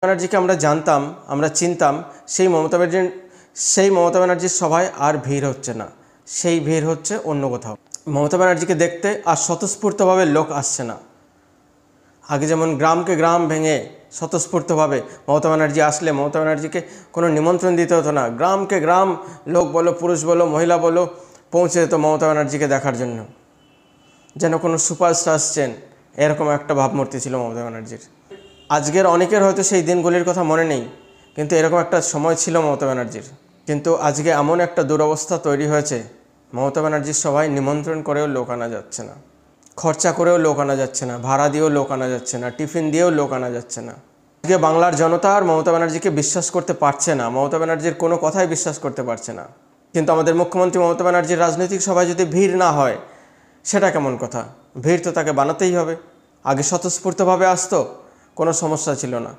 ব্যানার্জিকে আমরা জানতাম, আমরা চিনতাম, সেই মমতা ব্যানার্জির সভায় আর ভিড় হচ্ছে না, সেই ভিড় হচ্ছে অন্য কোথাও। মমতা ব্যানার্জিকে দেখতে আর স্বতঃস্ফূর্তভাবে লোক আসছে না। আগে যেমন গ্রামকে গ্রাম ভেঙে স্বতঃস্ফূর্তভাবে মমতা ব্যানার্জি আসলে মমতা ব্যানার্জিকে কোনো নিমন্ত্রণ দিতে হতো না, গ্রামকে গ্রাম লোক বলো, পুরুষ বলো, মহিলা বলো, পৌঁছে যেত মমতা ব্যানার্জিকে দেখার জন্য, যেন কোনো সুপারস্টার আসছেন, এরকম একটা ভাবমূর্তি ছিল মমতা ব্যানার্জির। আজকের অনেকের হয়তো সেই দিনগুলির কথা মনে নেই, কিন্তু এরকম একটা সময় ছিল মমতা ব্যানার্জির। কিন্তু আজকে এমন একটা দুরবস্থা তৈরি হয়েছে, মমতা ব্যানার্জির সবাই নিমন্ত্রণ করেও লোক আনা যাচ্ছে না, খরচা করেও লোক আনা যাচ্ছে না, ভাড়া দিয়েও লোক আনা যাচ্ছে না, টিফিন দিয়েও লোক আনা যাচ্ছে না। আজকে বাংলার জনতা আর মমতা ব্যানার্জিকে বিশ্বাস করতে পারছে না, মমতা ব্যানার্জির কোনো কথাই বিশ্বাস করতে পারছে না। কিন্তু আমাদের মুখ্যমন্ত্রী মমতা ব্যানার্জির রাজনৈতিক সভায় যদি ভিড় না হয়, সেটা কেমন কথা? ভিড় তো তাকে বানাতেই হবে। আগে স্বতঃস্ফূর্তভাবে আসতো, কোনো সমস্যা ছিল না।